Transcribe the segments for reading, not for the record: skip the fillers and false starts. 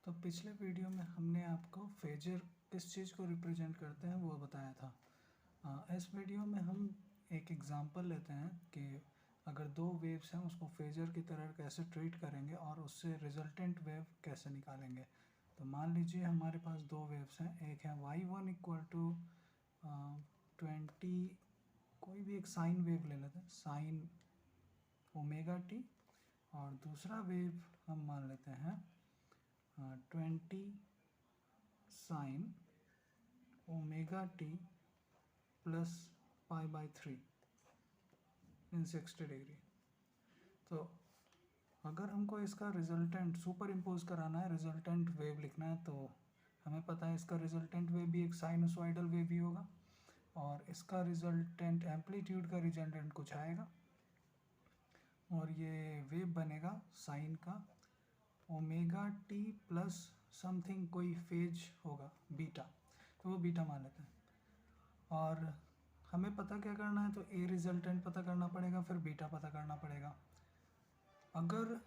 तो पिछले वीडियो में हमने आपको फेजर किस चीज़ को रिप्रेजेंट करते हैं वो बताया था। इस वीडियो में हम एक एग्जांपल लेते हैं कि अगर दो वेव्स हैं उसको फेजर की तरह कैसे ट्रीट करेंगे और उससे रिजल्टेंट वेव कैसे निकालेंगे। तो मान लीजिए हमारे पास दो वेव्स हैं, एक है y1 इक्वल टू 20, कोई भी एक साइन वेव ले लेते हैं, साइन ओमेगा टी, और दूसरा वेव हम मान लेते हैं 20 sign omega T plus pi by 3 in 60 degree. तो अगर हमको इसका रिजल्टेंट सुपर इम्पोज कराना है, रिजल्टेंट वेव लिखना है, तो हमें पता है इसका रिजल्टेंट वेव भी एक साइनसॉइडल वेव ही होगा और इसका रिजल्टेंट एम्पलीट्यूड का रिजल्टेंट कुछ आएगा और ये वेव बनेगा साइन का ओमेगा टी प्लस समथिंग, कोई फेज होगा बीटा, तो वो बीटा मान लेते हैं। और हमें पता क्या करना है, तो ए रिजल्टेंट पता करना पड़ेगा, फिर बीटा पता करना पड़ेगा। अगर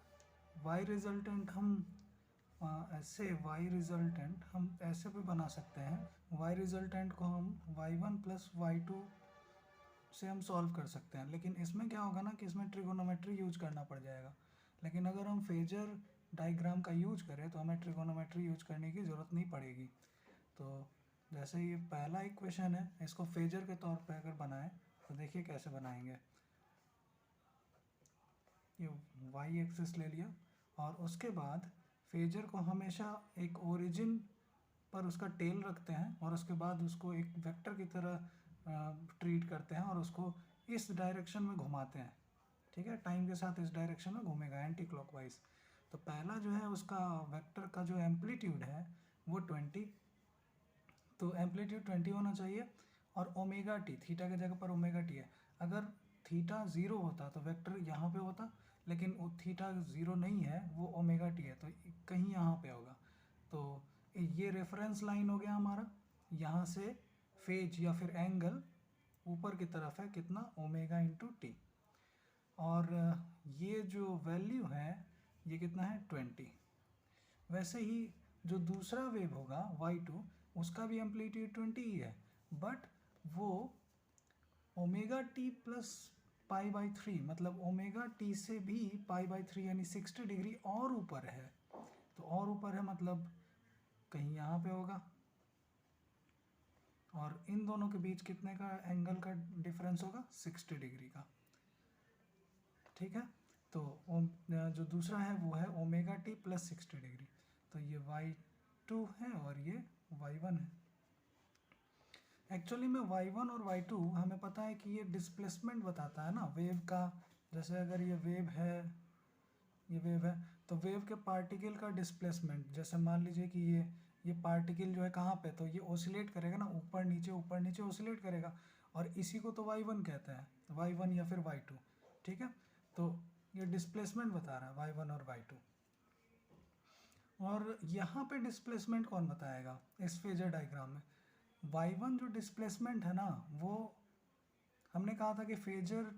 वाई रिजल्टेंट हम ऐसे वाई रिजल्टेंट हम ऐसे भी बना सकते हैं, वाई रिजल्टेंट को हम y1 प्लस y2 से हम सॉल्व कर सकते हैं, लेकिन इसमें क्या होगा ना कि इसमें ट्रिगोनोमेट्री यूज करना पड़ जाएगा। लेकिन अगर हम फेजर डायग्राम का यूज करें तो हमें ट्रिगोनोमेट्री यूज करने की ज़रूरत नहीं पड़ेगी। तो जैसे ये पहला इक्वेशन है, इसको फेजर के तौर पे अगर बनाएं तो देखिए कैसे बनाएंगे। ये वाई एक्सिस ले लिया और उसके बाद फेजर को हमेशा एक ओरिजिन पर उसका टेल रखते हैं और उसके बाद उसको एक वेक्टर की तरह ट्रीट करते हैं और उसको इस डायरेक्शन में घुमाते हैं। ठीक है, टाइम के साथ इस डायरेक्शन में घूमेगा एंटी क्लॉकवाइज। तो पहला जो है उसका वेक्टर का जो एम्पलीट्यूड है वो 20, तो एम्पलीट्यूड 20 होना चाहिए और ओमेगा टी, थीटा की जगह पर ओमेगा टी है। अगर थीटा 0 होता तो वेक्टर यहाँ पे होता, लेकिन वो थीटा 0 नहीं है, वो ओमेगा टी है, तो कहीं यहाँ पे होगा। तो ये रेफरेंस लाइन हो गया हमारा, यहाँ से फेज या फिर एंगल ऊपर की तरफ है कितना, ओमेगा इंटू टी, और ये जो वैल्यू है ये कितना है 20। वैसे ही जो दूसरा वेव होगा y2, उसका भी एम्पलीट्यूड 20 ही है, बट वो omega T plus pi by 3, मतलब ओमेगा टी से भी पाई बाई 3 यानी 60 डिग्री और ऊपर है। तो और ऊपर है मतलब कहीं यहाँ पे होगा, और इन दोनों के बीच कितने का एंगल का डिफरेंस होगा, 60 डिग्री का। ठीक है, तो जो दूसरा है वो है ओमेगा टी प्लस 60 डिग्री। तो ये y2 है और ये y1 है। एक्चुअली में y1 और y2 हमें पता है कि ये डिस्प्लेसमेंट बताता है ना वेव का। जैसे अगर ये वेव है, ये वेव है, तो वेव के पार्टिकल का डिस्प्लेसमेंट, जैसे मान लीजिए कि ये पार्टिकल जो है कहाँ पे, तो ये ओसिलेट करेगा ना, ऊपर नीचे ओसिलेट करेगा, और इसी को तो y1 कहते हैं, y1 या फिर y2। ठीक है, तो ये डिस्प्लेसमेंट बता रहा है y1 और y2। और यहाँ पे डिस्प्लेसमेंट कौन बताएगा इस फेजर डायग्राम में, y1 जो डिस्प्लेसमेंट है ना, वो हमने कहा था कि फेजर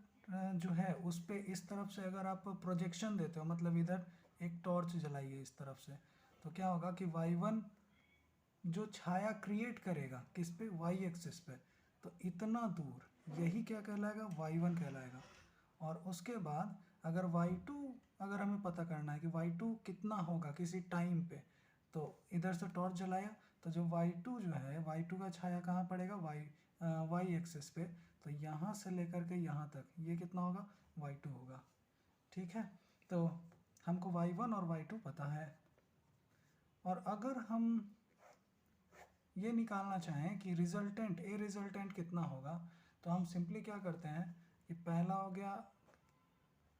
जो है उस पे इस तरफ से अगर आप प्रोजेक्शन देते हो, मतलब इधर एक टॉर्च जलाइए इस तरफ से, तो क्या होगा कि y1 जो छाया क्रिएट करेगा किस पे, y एक्सिस पे, तो इतना दूर, यही क्या कहलाएगा, y1 कहलाएगा। और उसके बाद अगर y2, अगर हमें पता करना है कि y2 कितना होगा किसी टाइम पे, तो इधर से टॉर्च जलाया, तो जो y2 जो है, y2 का छाया कहाँ पड़ेगा, y एक्सिस पे, तो यहाँ से लेकर के यहाँ तक ये कितना होगा, y2 होगा। ठीक है, तो हमको y1 और y2 पता है। और अगर हम ये निकालना चाहें कि रिजल्टेंट, ए रिजल्टेंट कितना होगा, तो हम सिंपली क्या करते हैं, ये पहला हो गया,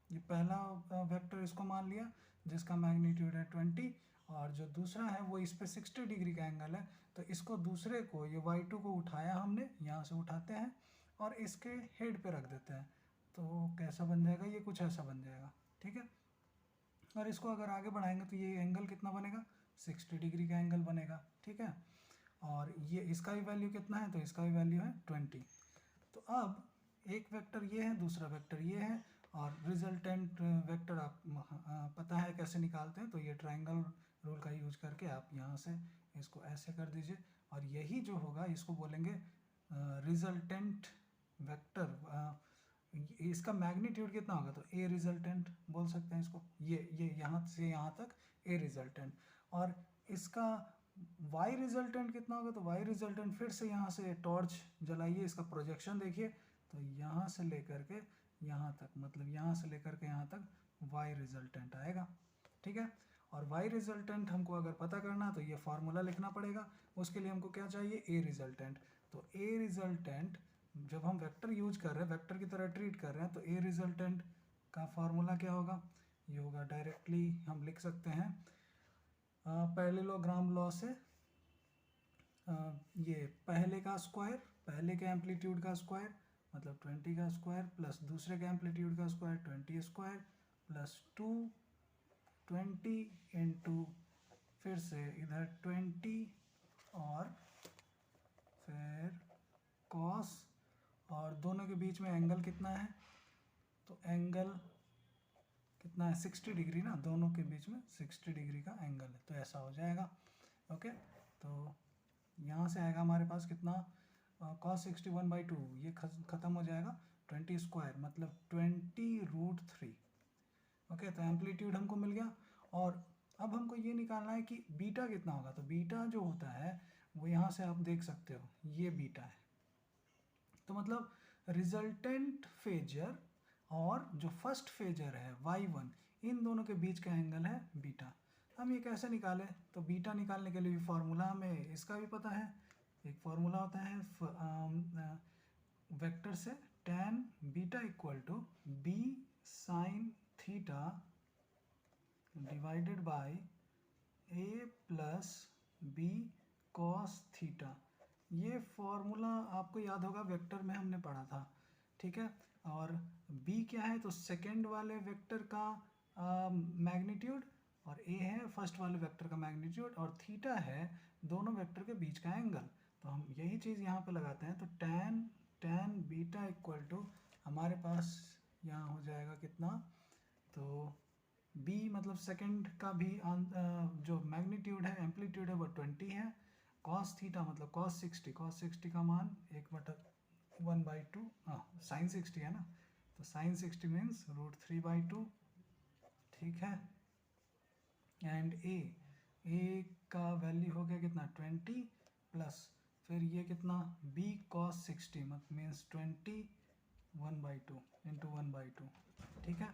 ये पहला वेक्टर इसको मान लिया जिसका मैग्नीट्यूड है 20, और जो दूसरा है वो इस पे 60 डिग्री का एंगल है, तो इसको दूसरे को, ये y2 को उठाया हमने, यहाँ से उठाते हैं और इसके हेड पे रख देते हैं, तो कैसा बन जाएगा, ये कुछ ऐसा बन जाएगा। ठीक है, और इसको अगर आगे बढ़ाएंगे तो ये एंगल कितना बनेगा, 60 डिग्री का एंगल बनेगा। ठीक है, और ये इसका भी वैल्यू कितना है, तो इसका भी वैल्यू है 20। तो अब एक वेक्टर ये है, दूसरा वेक्टर ये है, और रिजल्टेंट वेक्टर आप पता है कैसे निकालते हैं, तो ये ट्रायंगल रूल का यूज करके आप यहाँ से इसको ऐसे कर दीजिए, और यही जो होगा इसको बोलेंगे रिजल्टेंट वेक्टर। इसका मैग्नीट्यूड कितना होगा, तो ए रिजल्टेंट बोल सकते हैं इसको, ये यहाँ से यहाँ तक ए रिजल्टेंट। और इसका वाई रिजल्टेंट कितना होगा, तो वाई रिजल्टेंट फिर से यहाँ से टॉर्च जलाइए, इसका प्रोजेक्शन देखिए, तो यहाँ से लेकर के यहाँ तक, मतलब यहाँ से लेकर के यहाँ तक वाई रिजल्टेंट आएगा। ठीक है, और वाई रिजल्टेंट हमको अगर पता करना है तो ये फार्मूला लिखना पड़ेगा। उसके लिए हमको क्या चाहिए, ए रिजल्टेंट। तो ए रिजल्टेंट जब हम वेक्टर यूज कर रहे हैं, वेक्टर की तरह ट्रीट कर रहे हैं, तो ए रिजल्टेंट का फार्मूला क्या होगा, ये होगा, डायरेक्टली हम लिख सकते हैं पैरेललोग्राम लॉ से, ये पहले का स्क्वायर, पहले के एम्पलीट्यूड का स्क्वायर मतलब 20 का स्क्वायर, प्लस दूसरे के एम्पलीट्यूड का स्क्वायर 20 स्क्वायर, प्लस 20 इंटू फिर से इधर 20 और फिर कॉस, और दोनों के बीच में एंगल कितना है, तो एंगल कितना है 60 डिग्री ना, दोनों के बीच में 60 डिग्री का एंगल है, तो ऐसा हो जाएगा। ओके, तो यहाँ से आएगा हमारे पास कितना, cos 61/2, ये ख़त्म हो जाएगा 20 स्क्वायर मतलब 20√3। ओके, तो एम्पलीट्यूड हमको मिल गया। और अब हमको ये निकालना है कि बीटा कितना होगा, तो बीटा जो होता है वो यहाँ से आप देख सकते हो, ये बीटा है। तो मतलब रिजल्टेंट फेजर और जो फर्स्ट फेजर है y1, इन दोनों के बीच का एंगल है बीटा। हम ये कैसे निकालें, तो बीटा निकालने के लिए भी फार्मूला हमें इसका भी पता है। एक फार्मूला होता है वेक्टर से, tan beta equal to b sine theta divided by a plus b cos theta. ये फॉर्मूला आपको याद होगा, वेक्टर में हमने पढ़ा था। ठीक है, और b क्या है, तो सेकंड वाले वेक्टर का मैग्नीट्यूड, और a है फर्स्ट वाले वेक्टर का मैग्नीट्यूड, और थीटा है दोनों वेक्टर के बीच का एंगल। तो हम यही चीज़ यहाँ पे लगाते हैं, तो tan बीटा इक्वल टू हमारे पास यहाँ हो जाएगा कितना, तो b मतलब सेकंड का भी जो मैग्नीट्यूड है, एम्पलीट्यूड है, वो 20 है। cos थीटा मतलब cos 60 का मान 1/2, साइन 60 है ना, तो साइन 60 मीन्स √3/2। ठीक है, एंड ए का वैल्यू हो गया कितना 20, प्लस फिर ये कितना b cos 60 मतलब मीन्स 20 1/2 इंटू 1/2। ठीक है,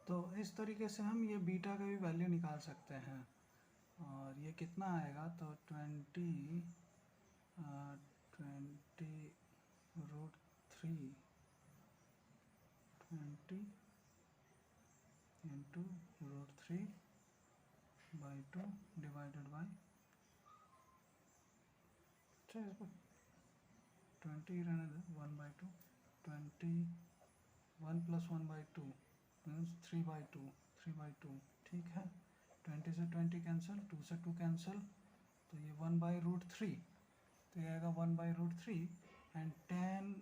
तो इस तरीके से हम ये बीटा का भी वैल्यू निकाल सकते हैं। और ये कितना आएगा, तो 20 √3 20 इंटू √3/2 डिवाइडेड बाई, अच्छा इसको 20 रहने दे, 1/2, 21 प्लस 1/2 मीन्स 3/2। ठीक है, 20 से 20 कैंसिल, 2 से 2 कैंसिल, तो ये 1/√3, तो ये आएगा 1/√3, एंड tan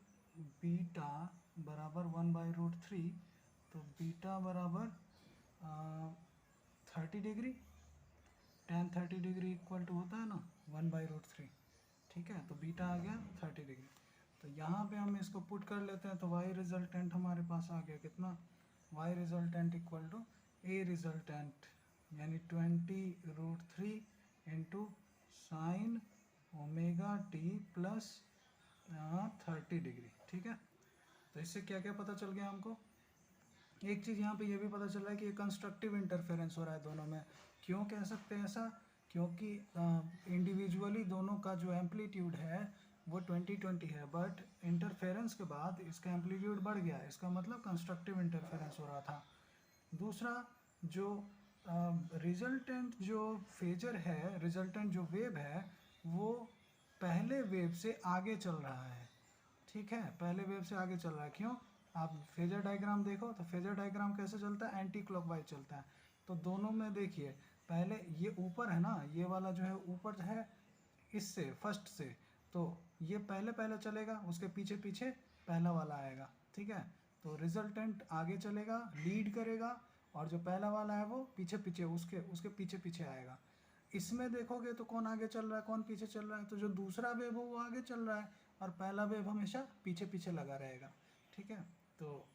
बीटा बराबर 1/√3, तो बीटा बराबर 30 degree, tan 30 degree equal to होता है ना 1/√3। ठीक है, तो बीटा आ गया 30 डिग्री। तो यहाँ पे हम इसको पुट कर लेते हैं, तो वाई रिजल्टेंट हमारे पास आ गया कितना, Y resultant equal to A resultant यानी 20√3 into sine omega T plus 30 degree. ठीक है, तो इससे क्या क्या पता चल गया हमको, एक चीज़ यहाँ पे ये भी पता चल रहा है कि ये कंस्ट्रक्टिव इंटरफेरेंस हो रहा है दोनों में। क्यों कह सकते हैं ऐसा, क्योंकि इंडिविजुअली दोनों का जो एम्पलीट्यूड है वो 20 है, बट इंटरफेरेंस के बाद इसका एम्पलीट्यूड बढ़ गया, इसका मतलब कंस्ट्रक्टिव इंटरफेरेंस हो रहा था। दूसरा, जो रिजल्टेंट जो फेजर है, रिजल्टेंट जो वेव है, वो पहले वेव से आगे चल रहा है। ठीक है, पहले वेव से आगे चल रहा है। क्यों, आप फेजर डायग्राम देखो, तो फेजर डायग्राम कैसे चलता है, एंटी क्लॉकवाइज चलता है। तो दोनों में देखिए, पहले ये ऊपर है ना, ये वाला जो है ऊपर है इससे फर्स्ट से, तो ये पहले चलेगा, उसके पीछे पीछे पहला वाला आएगा। ठीक है, तो रिजल्टेंट आगे चलेगा, लीड करेगा, और जो पहला वाला है वो पीछे पीछे उसके उसके पीछे पीछे आएगा। इसमें देखोगे तो कौन आगे चल रहा है कौन पीछे चल रहा है, तो जो दूसरा वेव हो वो आगे चल रहा है और पहला वेव हमेशा पीछे पीछे लगा रहेगा। ठीक है, तो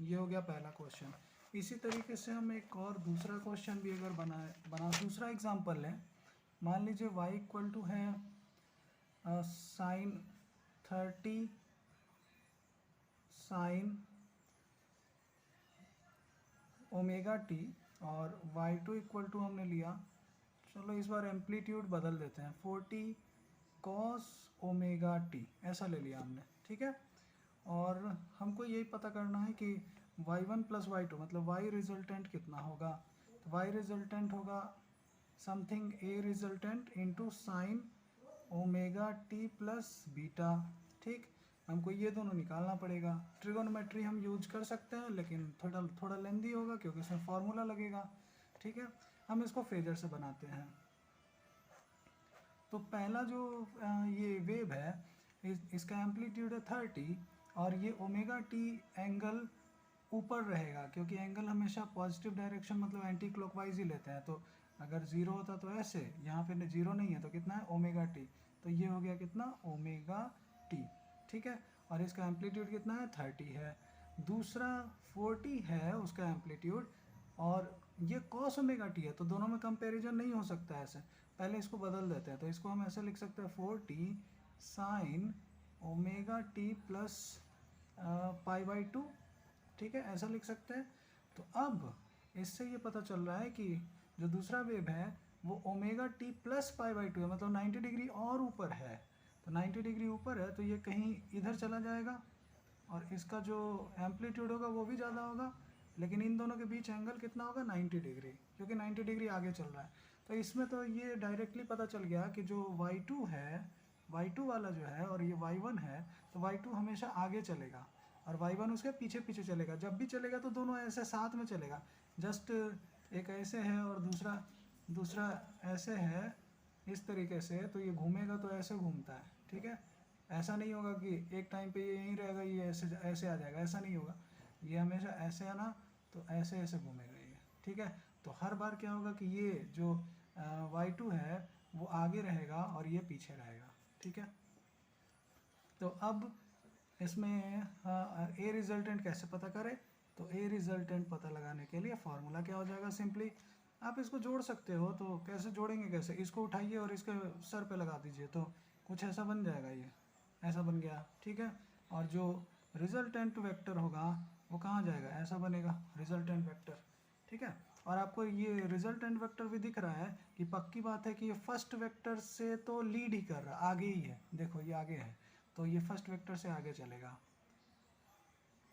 ये हो गया पहला क्वेश्चन। इसी तरीके से हम एक और दूसरा क्वेश्चन भी अगर बना दूसरा एग्जांपल लें। मान लीजिए y इक्वल टू है साइन 30 साइन ओमेगा टी और y2 इक्वल टू हमने लिया, चलो इस बार एम्पलीट्यूड बदल देते हैं, 40 कॉस ओमेगा टी ऐसा ले लिया हमने। ठीक है, और हमको यही पता करना है कि y1 प्लस y2 मतलब y रिजल्टेंट कितना होगा। तो y रिजल्टेंट होगा something a resultant into sine omega T plus beta. ठीक, हमको ये दोनों निकालना पड़ेगा। ट्रिगोनोमेट्री हम यूज कर सकते हैं लेकिन थोड़ा थोड़ा लेंदी होगा क्योंकि इसमें फार्मूला लगेगा। ठीक है, हम इसको फेजर से बनाते हैं। तो पहला जो ये वेव है इसका एम्पलीट्यूड है 30 और ये ओमेगा टी एंगल ऊपर रहेगा क्योंकि एंगल हमेशा पॉजिटिव डायरेक्शन मतलब एंटी क्लॉकवाइज ही लेते हैं। तो अगर ज़ीरो होता तो ऐसे, यहाँ पे ज़ीरो नहीं है तो कितना है ओमेगा टी, तो ये हो गया कितना ओमेगा टी। ठीक है, और इसका एम्पलीट्यूड कितना है 30 है। दूसरा 40 है उसका एम्पलीट्यूड और ये कॉस ओमेगा टी है, तो दोनों में कंपैरिजन नहीं हो सकता ऐसे। पहले इसको बदल देते हैं, तो इसको हम ऐसे लिख सकते हैं 40 sign omega T plus pi by 2। ठीक है, ऐसा लिख सकते हैं। तो अब इससे ये पता चल रहा है कि जो दूसरा वेव है वो omega T plus pi by 2 है, मतलब 90 डिग्री और ऊपर है। तो 90 डिग्री ऊपर है तो ये कहीं इधर चला जाएगा और इसका जो एम्पलीट्यूड होगा वो भी ज़्यादा होगा, लेकिन इन दोनों के बीच एंगल कितना होगा 90 डिग्री, क्योंकि 90 डिग्री आगे चल रहा है। तो इसमें तो ये डायरेक्टली पता चल गया कि जो y2 है, y2 वाला जो है और ये y1 है, तो y2 हमेशा आगे चलेगा और y1 उसके पीछे पीछे चलेगा। जब भी चलेगा तो दोनों ऐसे साथ में चलेगा, जस्ट एक ऐसे है और दूसरा दूसरा ऐसे है इस तरीके से, तो ये घूमेगा तो ऐसे घूमता है। ठीक है, ऐसा नहीं होगा कि एक टाइम पे ये यहीं रहेगा ये ऐसे ऐसे आ जाएगा, ऐसा नहीं होगा। ये हमेशा ऐसे आना तो ऐसे ऐसे घूमेगा ये। ठीक है, तो हर बार क्या होगा कि ये जो y2 है वो आगे रहेगा और ये पीछे रहेगा। ठीक है, तो अब इसमें ए रिजल्टेंट कैसे पता करें, तो ए रिजल्टेंट पता लगाने के लिए फार्मूला क्या हो जाएगा, सिंपली आप इसको जोड़ सकते हो। तो कैसे जोड़ेंगे, कैसे, इसको उठाइए और इसके सर पे लगा दीजिए तो कुछ ऐसा बन जाएगा, ये ऐसा बन गया। ठीक है, और जो रिजल्टेंट वेक्टर होगा वो कहाँ जाएगा, ऐसा बनेगा रिजल्टेंट वेक्टर। ठीक है, और आपको ये रिजल्टेंट वेक्टर भी दिख रहा है कि पक्की बात है कि ये फर्स्ट वेक्टर से तो लीड ही कर रहा है, आगे ही है, देखो ये आगे है, तो ये फर्स्ट वेक्टर से आगे चलेगा।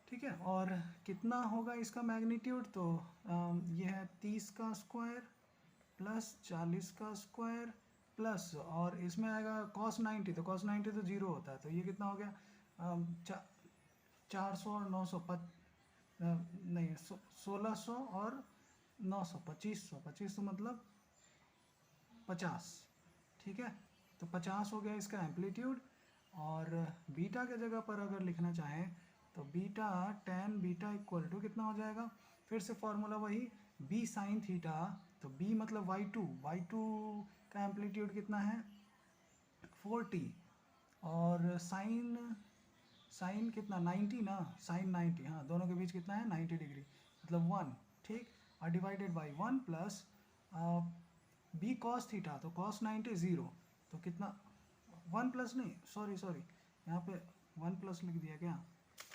ठीक है, और कितना होगा इसका मैग्नीट्यूड, तो ये है 30 का स्क्वायर प्लस 40 का स्क्वायर प्लस, और इसमें आएगा कॉस 90, तो कॉस 90 तो जीरो होता है, तो ये कितना हो गया 400 और 900 नहीं 1600 और 900 2500, 2500 मतलब 50। ठीक है, तो 50 हो गया इसका एम्पलीट्यूड। और बीटा के जगह पर अगर लिखना चाहें तो beta tan beta equal to कितना हो जाएगा, फिर से फॉर्मूला वही b साइन थीटा, तो b मतलब y2 का एम्पलीट्यूड कितना है 40 और साइन कितना 90 ना, साइन 90, हाँ दोनों के बीच कितना है 90 डिग्री मतलब 1। ठीक, और divided by 1 plus B cos theta, तो कॉस 90 ज़ीरो, तो कितना 1 प्लस नहीं सॉरी यहाँ पे 1 प्लस लिख दिया क्या,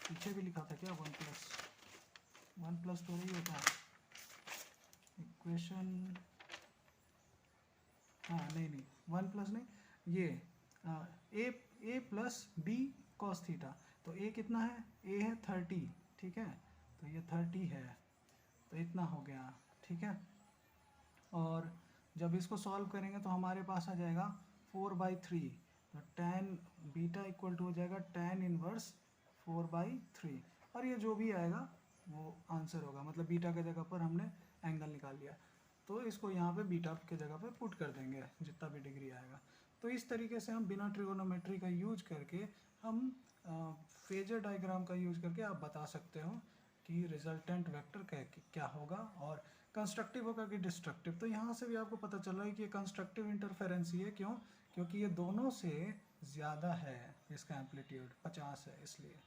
पीछे भी लिखा था क्या 1 प्लस तो नहीं होता है इक्वेशन, हाँ नहीं 1 प्लस नहीं, ये ए प्लस बी कॉस थीटा, तो ए कितना है, ए है 30। ठीक है, तो ये 30 है, तो इतना हो गया। ठीक है, और जब इसको सॉल्व करेंगे तो हमारे पास आ जाएगा 4/3, तो tan बीटा इक्वल टू हो जाएगा tan इनवर्स 4/3, और ये जो भी आएगा वो आंसर होगा, मतलब बीटा के जगह पर हमने एंगल निकाल लिया, तो इसको यहाँ पे बीटा के जगह पे पुट कर देंगे जितना भी डिग्री आएगा। तो इस तरीके से हम बिना ट्रिगोनोमेट्री का यूज करके हम फेजर डायग्राम का यूज करके आप बता सकते हो कि रिजल्टेंट वेक्टर क्या होगा और कंस्ट्रक्टिव होगा कि डिस्ट्रक्टिव। तो यहाँ से भी आपको पता चल रहा है कि ये कंस्ट्रक्टिव इंटरफेरेंस ही है। क्यों? क्योंकि ये दोनों से ज़्यादा है, इसका एम्पलीट्यूड 50 है इसलिए।